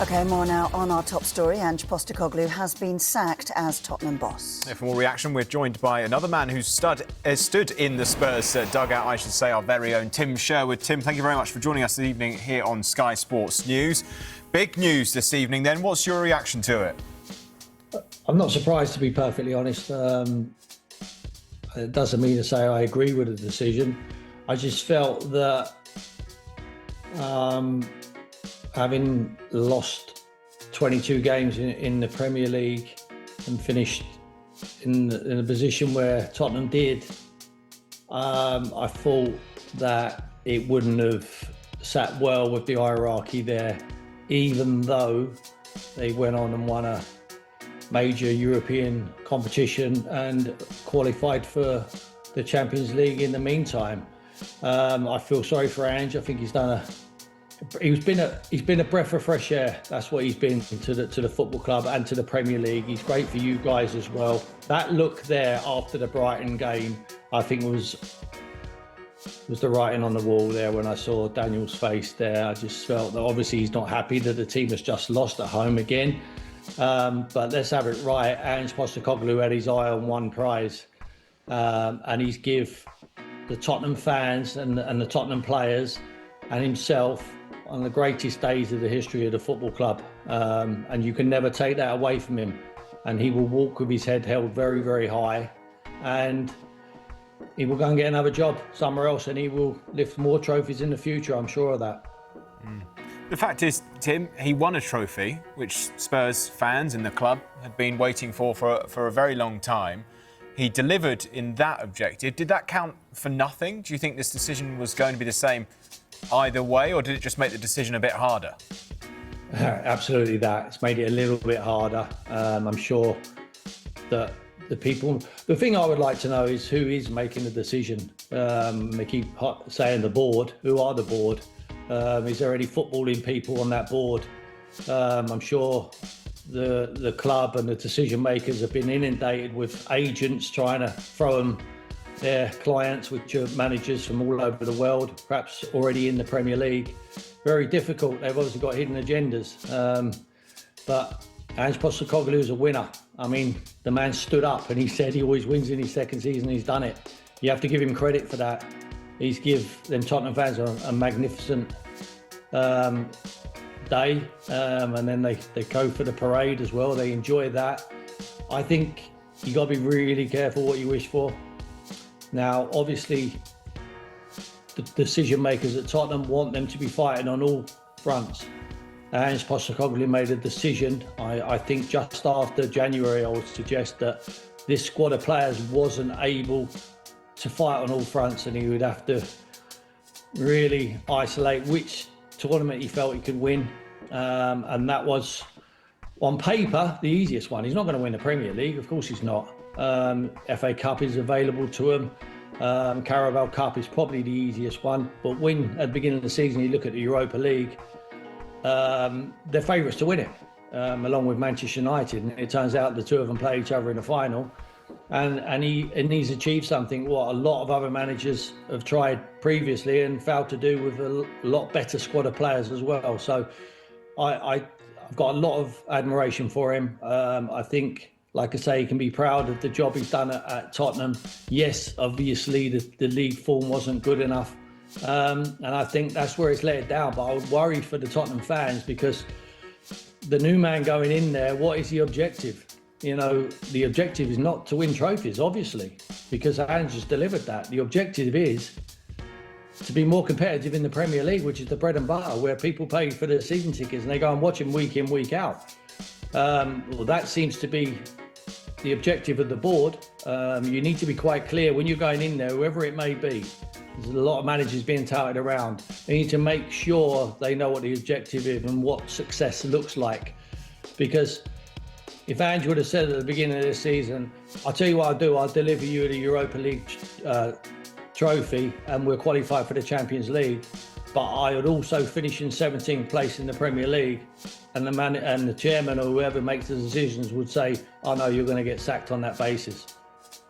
OK, more now on our top story. Ange Postecoglou has been sacked as Tottenham boss. For more reaction, we're joined by another man who stood in the Spurs dugout, I should say, our very own Tim Sherwood. Tim, thank you very much for joining us this evening here on Sky Sports News. Big news this evening then. What's your reaction to it? I'm not surprised, to be perfectly honest. It doesn't mean to say I agree with the decision. I just felt that having lost 22 games in the Premier League and finished in a position where Tottenham did, I thought that it wouldn't have sat well with the hierarchy there, even though they went on and won a major European competition and qualified for the Champions League in the meantime. I feel sorry for Ange. I think he's been a breath of fresh air. That's what he's been to the football club and to the Premier League. He's great for you guys as well. That look there after the Brighton game, I think was the writing on the wall there when I saw Daniel's face there. I just felt that obviously he's not happy that the team has just lost at home again. But let's have it right. Ange Postecoglou had his eye on one prize, and he's give the Tottenham fans and the Tottenham players and himself on the greatest days of the history of the football club, and you can never take that away from him. And he will walk with his head held very, very high, and he will go and get another job somewhere else, and he will lift more trophies in the future. I'm sure of that. The fact is, Tim, he won a trophy, which Spurs fans in the club had been waiting for a very long time. He delivered in that objective. Did that count for nothing? Do you think this decision was going to be the same either way, or did it just make the decision a bit harder? Absolutely that. It's made it a little bit harder. I'm sure that the thing I would like to know is who is making the decision. They keep saying the board. Who are the board? Is there any footballing people on that board? I'm sure the club and the decision makers have been inundated with agents trying to throw them their clients, which are managers from all over the world, perhaps already in the Premier League. Very difficult. They've obviously got hidden agendas. But Ange Postecoglou is a winner. I mean, the man stood up and he said he always wins in his second season. He's done it. You have to give him credit for that. He's give them Tottenham fans a magnificent day, and then they go for the parade as well. They enjoy that. I think you got to be really careful what you wish for. Now, obviously, the decision makers at Tottenham want them to be fighting on all fronts. Ange Postecoglou made a decision, I think just after January, I would suggest that this squad of players wasn't able to fight on all fronts, and he would have to really isolate which tournament he felt he could win. And that was, on paper, the easiest one. He's not going to win the Premier League, of course he's not. FA Cup is available to him. Carabao Cup is probably the easiest one. But when, at the beginning of the season, you look at the Europa League, they're favourites to win it, along with Manchester United. And it turns out the two of them play each other in the final. And he's achieved something what a lot of other managers have tried previously and failed to do with a lot better squad of players as well. So I've got a lot of admiration for him. I think, like I say, he can be proud of the job he's done at Tottenham. Yes, obviously the league form wasn't good enough. And I think that's where it's let it down. But I would worry for the Tottenham fans, because the new man going in there, what is the objective? You know, the objective is not to win trophies, obviously, because Ange has delivered that. The objective is to be more competitive in the Premier League, which is the bread and butter, where people pay for their season tickets and they go and watch him week in, week out. Well, that seems to be the objective of the board. You need to be quite clear when you're going in there, whoever it may be. There's a lot of managers being touted around. They need to make sure they know what the objective is and what success looks like. Because if Ange would have said at the beginning of this season, I'll tell you what I'll do, I'll deliver you the Europa League trophy and we'll qualify for the Champions League, but I would also finish in 17th place in the Premier League, and the chairman or whoever makes the decisions would say, oh no, you're going to get sacked on that basis.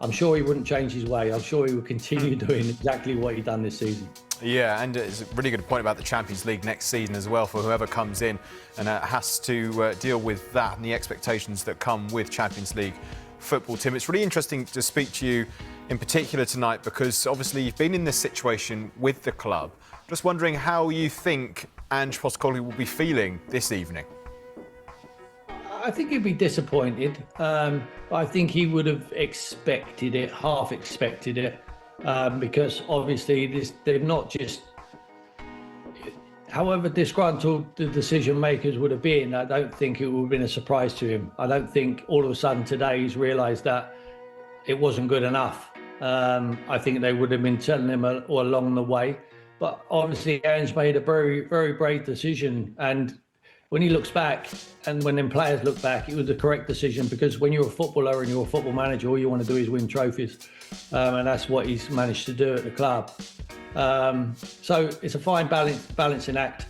I'm sure he wouldn't change his way. I'm sure he would continue doing exactly what he's done this season. Yeah, and it's a really good point about the Champions League next season as well for whoever comes in and has to deal with that and the expectations that come with Champions League football. Tim, it's really interesting to speak to you in particular tonight because obviously you've been in this situation with the club. Just wondering how you think Ange Postecoglou will be feeling this evening. I think he'd be disappointed. I think he would have expected it, half expected it, because obviously they've not just, however disgruntled the decision makers would have been, I don't think it would have been a surprise to him. I don't think all of a sudden today he's realised that it wasn't good enough. I think they would have been telling him all along the way. But obviously Ange made a very, very brave decision, and when he looks back and when them players look back, it was the correct decision because when you're a footballer and you're a football manager, all you want to do is win trophies. And that's what he's managed to do at the club. So it's a fine balancing act.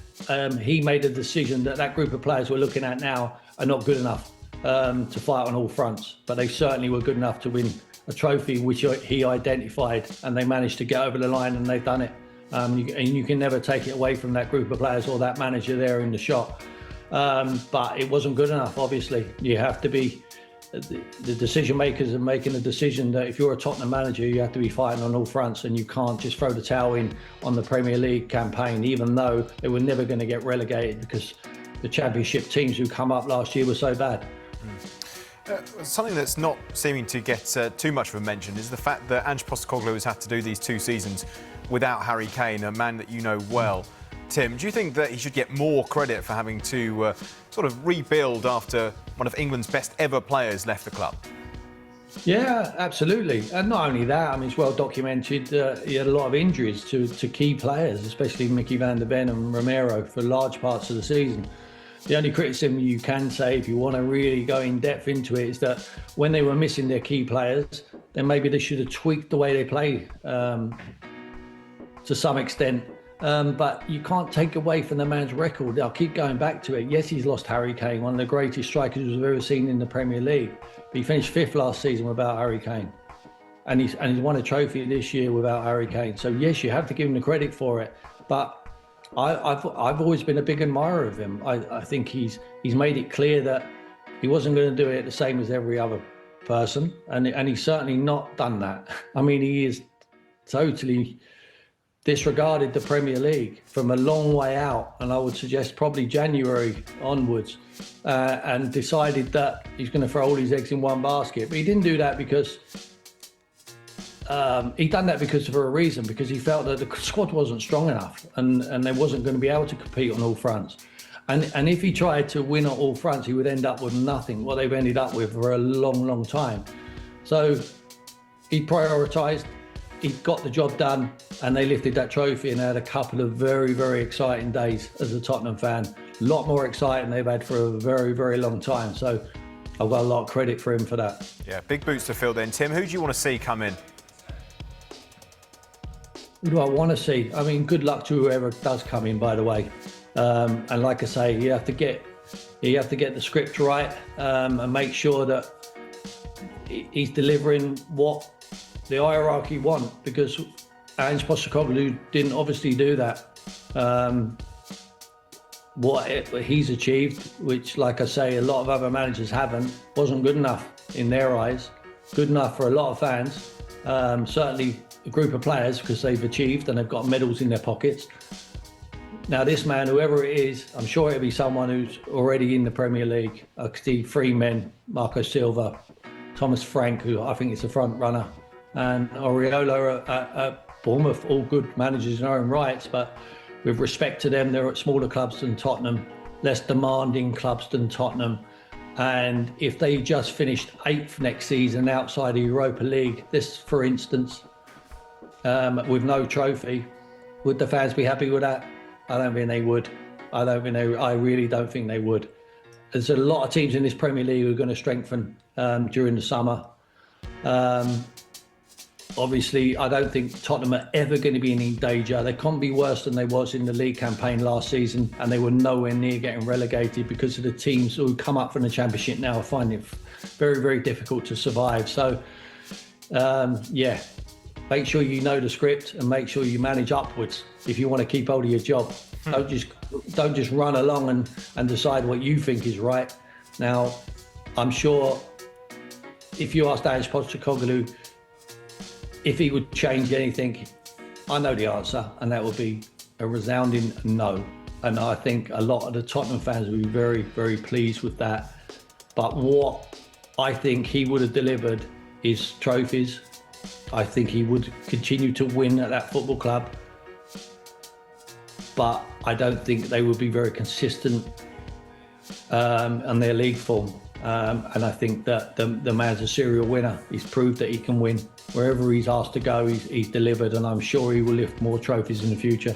He made a decision that group of players we're looking at now are not good enough to fight on all fronts, but they certainly were good enough to win a trophy which he identified, and they managed to get over the line and they've done it. And you can never take it away from that group of players or that manager there in the shop. But it wasn't good enough, obviously. You have to be, the decision makers are making a decision that if you're a Tottenham manager, you have to be fighting on all fronts and you can't just throw the towel in on the Premier League campaign, even though they were never going to get relegated because the Championship teams who come up last year were so bad. Something that's not seeming to get too much of a mention is the fact that Ange Postecoglou has had to do these 2 seasons without Harry Kane, a man that you know well. Tim, do you think that he should get more credit for having to sort of rebuild after one of England's best ever players left the club? Yeah, absolutely. And not only that, I mean, it's well documented he had a lot of injuries to key players, especially Mickey van der Ven and Romero for large parts of the season. The only criticism you can say, if you want to really go in depth into it, is that when they were missing their key players, then maybe they should have tweaked the way they play to some extent. But you can't take away from the man's record. I'll keep going back to it. Yes, he's lost Harry Kane, one of the greatest strikers we've ever seen in the Premier League. But he finished 5th last season without Harry Kane. And he's won a trophy this year without Harry Kane. So yes, you have to give him the credit for it. But I've always been a big admirer of him. I think he's made it clear that he wasn't going to do it the same as every other person. And he's certainly not done that. I mean, he is totally disregarded the Premier League from a long way out, and I would suggest probably January onwards, and decided that he's going to throw all his eggs in one basket. But he didn't do that because he done that because for a reason, because he felt that the squad wasn't strong enough and they wasn't going to be able to compete on all fronts. And if he tried to win on all fronts, he would end up with nothing, what they've ended up with for a long, long time. So he prioritised, he got the job done, and they lifted that trophy and had a couple of very, very exciting days as a Tottenham fan. A lot more exciting they've had for a very, very long time. So I've got a lot of credit for him for that. Yeah, big boots to fill then. Tim, who do you want to see come in? Who do I want to see? I mean, good luck to whoever does come in, by the way. And like I say, you have to get the script right and make sure that he's delivering what the hierarchy want, because Ange Postecoglou didn't obviously do that. What he's achieved, which, like I say, a lot of other managers haven't, wasn't good enough in their eyes. Good enough for a lot of fans, certainly a group of players, because they've achieved and they've got medals in their pockets. Now this man, whoever it is, I'm sure it'll be someone who's already in the Premier League. I could see 3 men, Marco Silva, Thomas Frank, who I think is a front runner, and Oriola at Bournemouth, all good managers in their own rights, but with respect to them, they're at smaller clubs than Tottenham, less demanding clubs than Tottenham. And if they just finished 8th next season outside the Europa League, this, for instance, with no trophy, would the fans be happy with that? I don't think they would. I really don't think they would. There's a lot of teams in this Premier League who are going to strengthen during the summer. Obviously, I don't think Tottenham are ever going to be in any danger. They can't be worse than they was in the league campaign last season, and they were nowhere near getting relegated because of the teams who come up from the Championship now are finding it very, very difficult to survive. So Yeah, make sure you know the script and make sure you manage upwards if you want to keep hold of your job. Don't just run along and decide what you think is right. Now, I'm sure if you asked Ange Postecoglou if he would change anything, I know the answer, and that would be a resounding no. And I think a lot of the Tottenham fans would be very, very pleased with that. But what I think he would have delivered is trophies. I think he would continue to win at that football club. But I don't think they would be very consistent on their league form. And I think that the man's a serial winner. He's proved that he can win. Wherever he's asked to go, he's delivered, and I'm sure he will lift more trophies in the future.